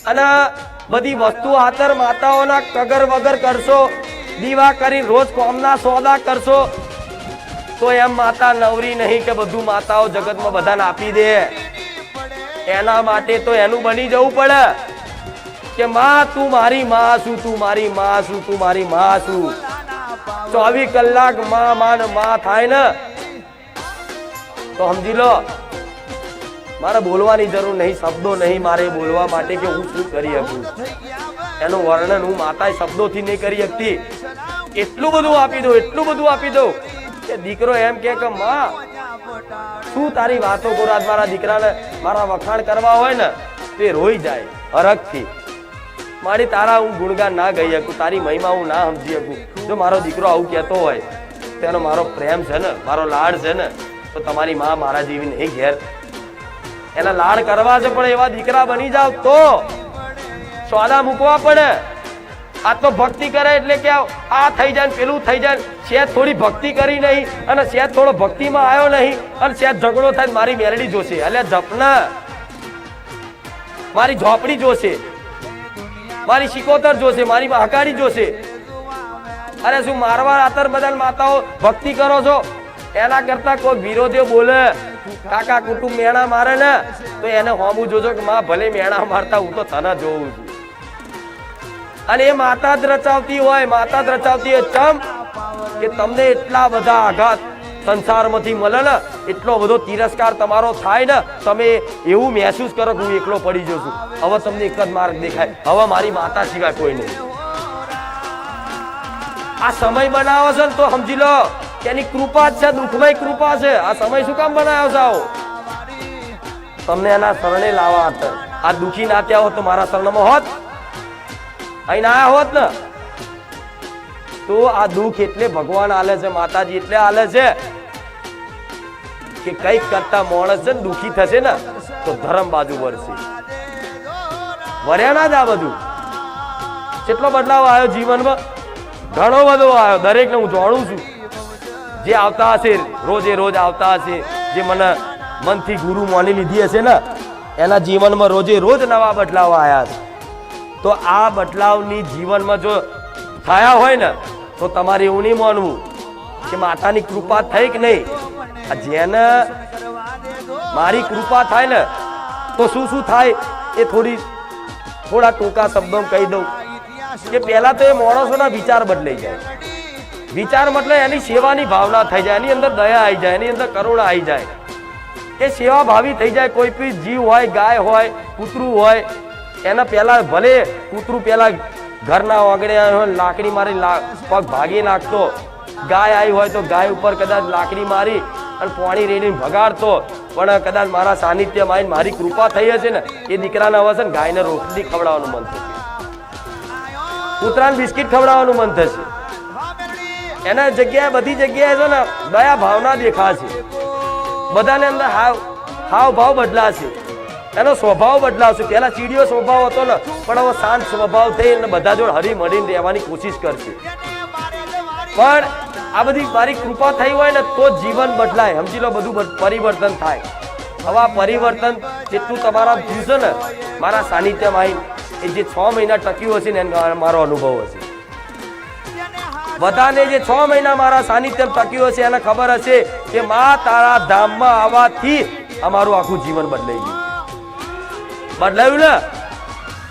અને બધી વસ્તુ આતર માતાઓના કગર વગર કરશો, દીવા કરી રોજ કોમના સોદા કરશો, તો એમ માતા નવરી નહીં કે બધું માતાઓ જગતમાં બધાને આપી દે. એના માટે તો એનું બની જવું પડે કે માં તું મારી માં છું, તું મારી માં છું, તું મારી માં છું. 24 કલાક માં થાય ને તો સમજી લો મારે બોલવાની જરૂર નહીં, શબ્દો નહીં મારે બોલવા માટે કે હું શું કરી શકું. એનું વર્ણન હું માતા શબ્દોથી નહીં કરી શકતી. એટલું બધું આપી દઉં, એટલું બધું આપી દઉં કે દીકરો એમ કે માં શું તારી વાતો કરો. આજ મારા દીકરાને મારા વખાણ કરવા હોય ને તો એ રોઈ જાય હરખથી. મારી તારા હું ગુણગાન ના ગઈ શકું, તારી મહિમા હું ના સમજી શકું. જો મારો દીકરો આવું કહેતો હોય તેનો મારો પ્રેમ છે ને, મારો લાડ છે ને, તો તમારી માં મારા જેવી નહીં ઘેર. એના લાડ કરવા છે પણ એવા દીકરા બની જાવ તો સોદા મૂકવા પડે. આ તો ભક્તિ કરે એટલે કે આ થઈ જાય પેલું થઈ જાય. શેત થોડી ભક્તિ કરી નહીં અને શેત થોડો ભક્તિમાં આવ્યો નહીં અને શેત ઝઘડો થાય મારી મેલડી જોશે, એટલે જપના મારી ઝોપડી જોશે, મારી શિકોતર જોશે, મારી હકાડી જોશે. અરે શું મારવા આતર બદલ માતાઓ ભક્તિ કરો છો? એના કરતા કોઈ વિરોધીઓ બોલે કાકા કુટુંબ મેણા મારે ને તો એને હોમું જોજો કે માં ભલે મેણા મારતા હું તો તને જોઉં છું. અને એ માતા જ રચાવતી હોય, માતા જ રચાવતી હોય. ચમ કે તમને એટલા બધા આઘાત સંસારમાંથી મળે ને, એટલો બધો તિરસ્કાર તમારો થાય ને, તમે એવું મહેસૂસ કરો કે હું એકલો પડી જઉં છું. હવે તમને એક જ માર્ગ દેખાય, હવે મારી માતા સિવાય કોઈ નહીં. આ સમય બનાવો છે ને તો સમજી લો કે એની કૃપા જ છે, દુઃખમય કૃપા છે. આ સમય શું કામ બનાવ્યો છે? આવો તમને એના શરણે લાવવા હતા. આ દુઃખી ના ત્યાં હોત તો મારા શરણમાં હોત, અહીં ના હોત ને. તો આ દુઃખ એટલે ભગવાન આલે છે, માતાજી એટલે આલે છે કે કઈક કરતા માણસ છે ને દુઃખી થશે ને તો ધર્મ બાજુ વળશે. વર્યા ના જ આ બધું. કેટલો બદલાવ આવ્યો જીવનમાં, ઘણો બધો આવ્યો. દરેકને હું જાણું છું જે આવતા હશે, રોજે રોજ આવતા હશે, જે મને મનથી ગુરુ માની લીધી હશે ને, એના જીવનમાં રોજે રોજ નવા બદલાવ આવ્યા છે. તો આ બદલાવની જીવનમાં જો થયા હોય ને તો તમારે એવું નહીં માનવું કે માતાની કૃપા થઈ કે નહીં. જેને મારી કૃપા થાય ને તો શું શું થાય એ થોડા ટૂંકા શબ્દોમાં કહી દઉં કે પહેલા તો એ માણસોના વિચાર બદલાઈ જાય. વિચાર મતલબ એની સેવાની ભાવના થઈ જાય, એની અંદર દયા આવી જાય, એની અંદર કરુણા આવી જાય, એ સેવા ભાવી થઈ જાય. કોઈ પણ જીવ હોય, ગાય હોય, કૂતરું હોય, એના પહેલા ભલે કૂતરું પહેલા ઘરના આંગણે હોય લાકડી મારી પગ ભાગી નાખતો, ગાય આવી હોય તો ગાય ઉપર કદાચ લાકડી મારી અને પાણી રેડીને ભગાડતો, પણ કદાચ મારા સાનિધ્યમાં આવીને મારી કૃપા થઈ હશે ને એ દીકરાના હવે છે ને ગાયને રોટલી ખવડાવવાનું મન થશે, કૂતરાને બિસ્કિટ ખવડાવવાનું મન થશે. એના જગ્યાએ બધી જગ્યાએ છે ને દયા ભાવના દેખાશે. બધાને અંદર હાવ ભાવ બદલાશે, એનો સ્વભાવ બદલાવશે. પહેલા ચીડિયો સ્વભાવ હતો ને, પણ હવે શાંત સ્વભાવ થઈ અને બધા જોડે હળી મળીને રહેવાની કોશિશ કરશે. પણ આ બધી મારી કૃપા થઈ હોય ને તો જીવન બદલાય. સમજી લો, બધું પરિવર્તન થાય. હવે આ પરિવર્તન જેટલું તમારા થયું છે ને મારા સાનિધ્યમાં આવી, એ જે 6 મહિના ટક્યું હશે ને મારો અનુભવ હશે. બધાને જે 6 મહિના મારા સાનિધ્યમાં ટક્યું હશે એને ખબર હશે કે માં તારા ધામમાં આવવાથી અમારું આખું જીવન બદલાઈ ગયું. બદલાયું ને?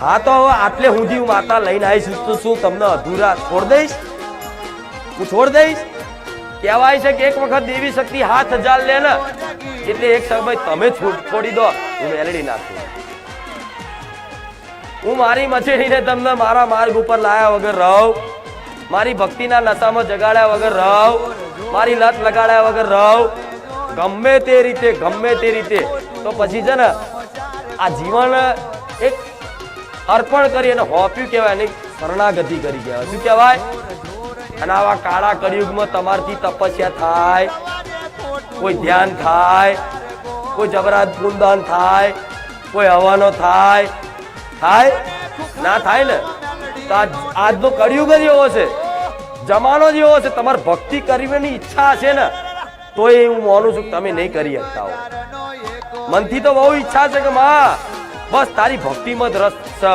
હા, તો હવે આટલે સુધી હું માતા લઈને આવીશ તો શું તમને અધૂરા છોડ દઈશ? હું છોડ દઈશ? કહેવાય છે કે એક વખત દેવી શક્તિ હાથ હજાર લે ને એટલે એક સમય તમે છોડી દો, હું મેલડી નાખું. હું મારી મચેડીને તમને મારા માર્ગ ઉપર લાયા વગર રહું, મારી ભક્તિના નશામાં જગાડ્યા વગર રહું, મારી લત લગાડ્યા વગર રહું, ગમે તે રીતે તો પછી છે ને આ જીવન એક અર્પણ કરી અને હોપ્યું કહેવાય, અને શરણાગતિ કરી કહેવાય. શું કહેવાય? અને આવા કાળા કળિયુગમાં તમારથી તપસ્યા થાય, કોઈ ધ્યાન થાય, કોઈ જબરા ગુણદાન થાય, કોઈ હવાનો થાય ના થાય ને તો આજનો કળિયુગ જ એવો છે, જમાનો જ એવો છે. તમારે ભક્તિ કરવાની ઈચ્છા હશે ને તો એ હું માનું છું કે તમે નહીં કરી શકતા હો. મનથી તો બહુ ઈચ્છા છે કે માં બસ તારી ભક્તિમાં જ રસ છે.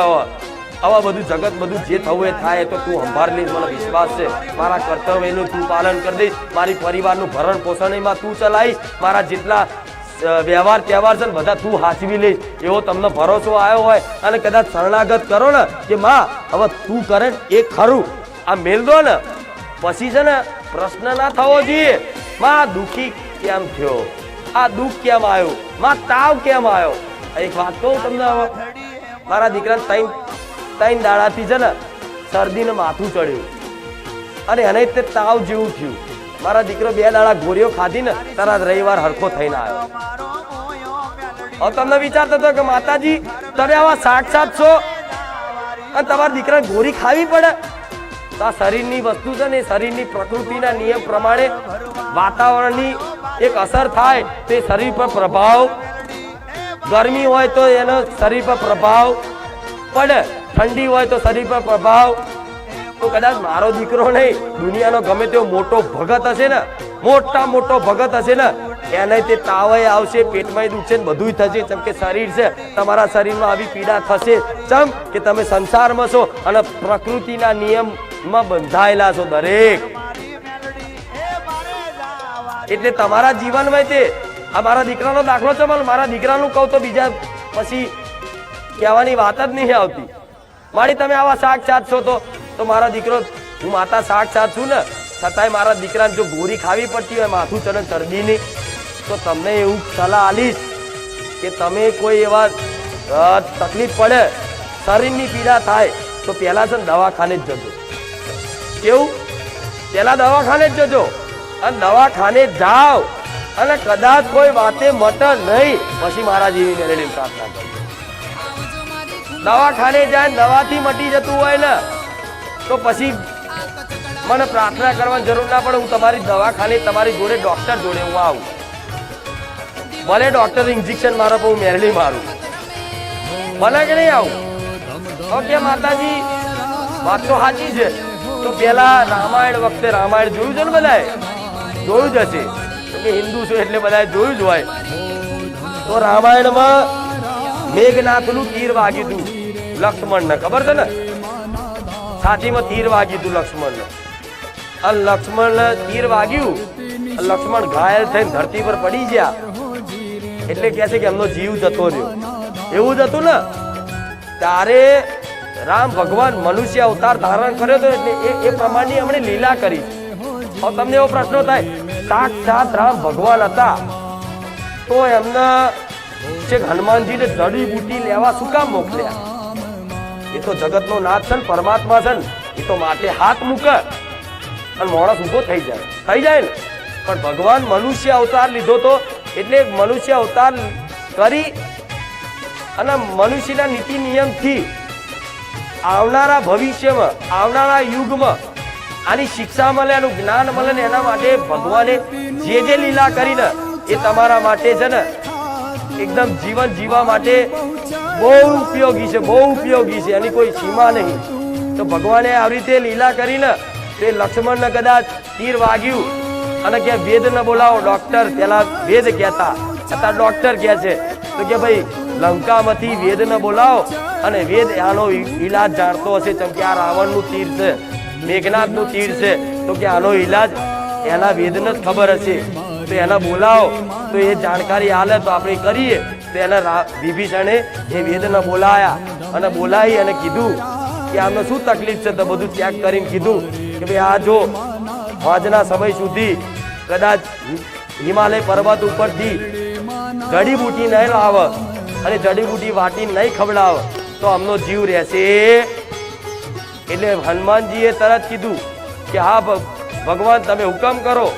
આવા બધું જગત બધું જે થવું એ થાય તો તું સંભાળ લઈશ, મને વિશ્વાસ છે. મારા કર્તવ્યનું તું પાલન કરી દઈશ, મારી પરિવારનું ભરણ પોષણમાં તું ચલાવીશ, મારા જેટલા વ્યવહાર તહેવાર છે ને બધા તું હાચવી લઈશ એવો તમને ભરોસો આવ્યો હોય અને કદાચ શરણાગત કરો ને કે માં હવે તું કરે એ ખરું આ મેલ દો ને પછી છે ને પ્રશ્ન ના થવો જોઈએ માં દુખી કેમ થયો, આ દુઃખ કેમ આવ્યું, માં તાવ કેમ આવ્યો. એક વાત કહું તમને, મારા દીકરાને ત્રણ દાડાથી છે ને શરદીને માથું ચડ્યું અને એને તે તાવ જેવું થયું. મારા દીકરો 2 દાડા ગોળીઓ ખાધી ને તરત રવિવાર હરખો થઈને આવ્યો. હવે તમને વિચારતો હતો કે માતાજી તમે આવા સાક્ષાત છો અને તમારા દીકરાને ગોળી ખાવી પડે. તો આ શરીરની વસ્તુ છે ને, શરીરની પ્રકૃતિના નિયમ પ્રમાણે વાતાવરણની એક અસર થાય તો એ શરીર પર પ્રભાવ, ગરમી હોય તો એનો શરીર પર પ્રભાવ પડે, ઠંડી હોય તો શરીર પર પ્રભાવ. તો કદાચ મારો દીકરો નહીં, દુનિયાનો ગમે તેવો મોટો ભગત હશે ને, મોટો ભગત હશે ને, એને તે તાવય આવશે, પેટમાં દુખશે, બધું થશે. ચમ કે શરીર છે, તમારા શરીરમાં આવી પીડા થશે. ચમ કે તમે સંસારમાં છો અને પ્રકૃતિના નિયમમાં બંધાયેલા છો દરેક. એટલે તમારા જીવનમાં તે આ મારા દીકરાનો દાખલો છે. મારા દીકરાનું કહું તો બીજા પછી કહેવાની વાત જ નહીં આવતી. મારી તમે આવા સાક્ષાત છો તો મારા દીકરો, હું માતા સાક્ષાત છું ને, છતાંય મારા દીકરાને જો ગોળી ખાવી પડતી હોય માથું ચડે ચરબીની, તો તમને એવું સલાહ આલીશ કે તમે કોઈ એવા તકલીફ પડે, શરીરની પીડા થાય તો પહેલા છે ને દવાખાને જ જજો. કેવું? પહેલા દવાખાને જ જજો અને દવાખાને જાઓ અને કદાચ કોઈ વાતે મટે નહીં પછી મારા જેવી મેળવીને પ્રાર્થના કરજો. દવાખાને જાય દવાથી મટી જતું હોય ને તો પછી મને પ્રાર્થના કરવાની જરૂર ના પડે. હું તમારી દવાખાને તમારી જોડે ડોક્ટર જોડે હું આવું, ભલે ડોક્ટર ઇન્જેક્શન મારો પણ હું મેરડી મારું, ભલે કે નહીં આવું. ઓકે માતાજી, વાત તો સાચી છે. તો પેલા રામાયણ વખતે રામાયણ જોયું છે ને, બધાએ જોયું જ હશે કે હિન્દુ છો એટલે બધાએ જોયું જ હોય. તો રામાયણમાં મેઘનાથનું તીર વાગ્યું હતું લક્ષ્મણને, ખબર છે ને? છાતીમાં તીર વાગ્યું હતું લક્ષ્મણને અને લક્ષ્મણને તીર વાગ્યું, લક્ષ્મણ ઘાયલ થઈને ધરતી પર પડી ગયા. એટલે કહે છે કે એમનો જીવ જતો રહ્યો. એવું જ હતું ને. ત્યારે રામ ભગવાન મનુષ્ય અવતાર ધારણ કર્યો હતો એટલે એ પ્રમાણની એમણે લીલા કરી. હવે તમને એવો પ્રશ્ન થાય, સાક્ષાત રામ ભગવાન હતા તો એમના હનુમાનજીને જડીબુટી લેવા શું કામ મોકલ્યા? એ તો જગતનો નાથ છે ને, પરમાત્મા છે ને, એ તો માટે હાથ મૂકે અને માણસ ઉભો થઈ જાય ને. પણ ભગવાન મનુષ્ય અવતાર લીધો તો એટલે મનુષ્ય અવતાર કરી અને મનુષ્યના નીતિ નિયમથી આવનારા ભવિષ્યમાં, આવનારા યુગમાં આની શિક્ષા મળે, આનું જ્ઞાન મળે ને એના માટે ભગવાને જે લીલા કરીને એ તમારા માટે છે ને એકદમ જીવન જીવવા માટે બહુ ઉપયોગી છે, બહુ ઉપયોગી છે. એની કોઈ સીમા નહીં. તો ભગવાને આવી રીતે લીલા કરીને તે લક્ષ્મણને કદાચ તીર વાગ્યું અને કે વેદ ન બોલાવો, ડોક્ટર, પેલા વેદ કહેતા છતાં ડોક્ટર કહે છે તો કે ભાઈ લંકામાંથી વેદ ન બોલાવો અને વેદ આનો ઈલાજ જાણતો હશે. જેમ કે આ રાવણનું તીર છે, મેઘનાથનું તીર છે, તો કે આનો ઈલાજ એના વેદને જ ખબર હશે. તો એને બોલાવો તો એ જાણકારી હાલે તો આપણે કરીએ. તો એના વિભીષણે એ વેદને બોલાયા અને બોલાવી અને કીધું કે આમને શું તકલીફ છે. તો બધું ત્યાગ કરીને કીધું કે ભાઈ આ જો આજના સમય સુધી કદાચ હિમાલય પર્વત ઉપરથી જડીબુટી નહીં લાવે અને જડીબુટી વાટી નહીં ખવડાવે તો અમનો જીવ રહેશે. એટલે હનુમાનજીએ તરત કીધું કે હા ભગવાન, તમે હુકમ કરો,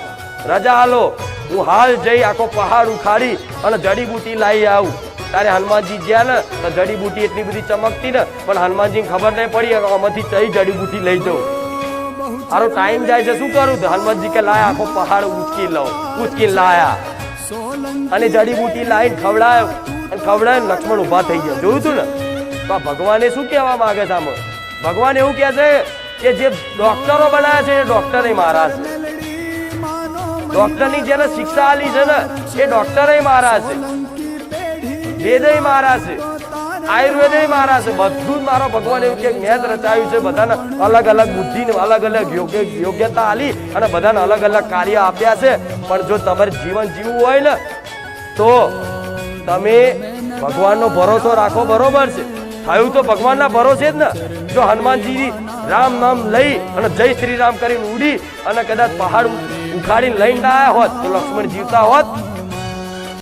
રજા હાલો, હું હાલ જઈ આખો પહાડ ઉખાડી અને જડીબુટી લાવી આવું. ત્યારે હનુમાનજી ગયા ને તો જડીબુટી એટલી બધી ચમકતી ને પણ હનુમાનજીને ખબર નહીં પડી આમાંથી કઈ જડીબુટી લઈ જાઉં. મારો ટાઈમ જાય છે, શું કરું? હનુમાનજી કે લાયા આખો પહાડ ઉચકી લાયા અને જડીબુટી લાવીને ખવડાયો અને ખવડાવીને લક્ષ્મણ ઉભા થઈ ગયા. જોયું તું ને? તો ભગવાને શું કહેવા માંગે છે આમાં? ભગવાન એવું કહે છે કે જે ડોક્ટરો બનાવ્યા છે એ ડોક્ટરે મારા છે, ડોક્ટરની જેને શિક્ષા આલી છે ને એ ડોક્ટરે મારા છે, વેદય મારા છે. આયુર્વેદ મારા છે, બધું જ મારો ભગવાન એવું કે મેં જ રચાયું છે. બધાને અલગ અલગ બુદ્ધિ ને અલગ અલગ યોગ્યતા આલી અને બધાને અલગ અલગ કાર્ય આપ્યા છે. પણ જો તમારે જીવન જીવવું હોય ને તો તમે ભગવાનનો ભરોસો રાખો. બરોબર છે, થયું તો ભગવાનના ભરોસે જ ને. જો હનુમાનજી રામ નામ લઈ અને જય શ્રી રામ કરીને ઉડી અને કદાચ પહાડ ઉખાડીને લઈને આવ્યા હોત તો લક્ષ્મણ જીવતા હોત?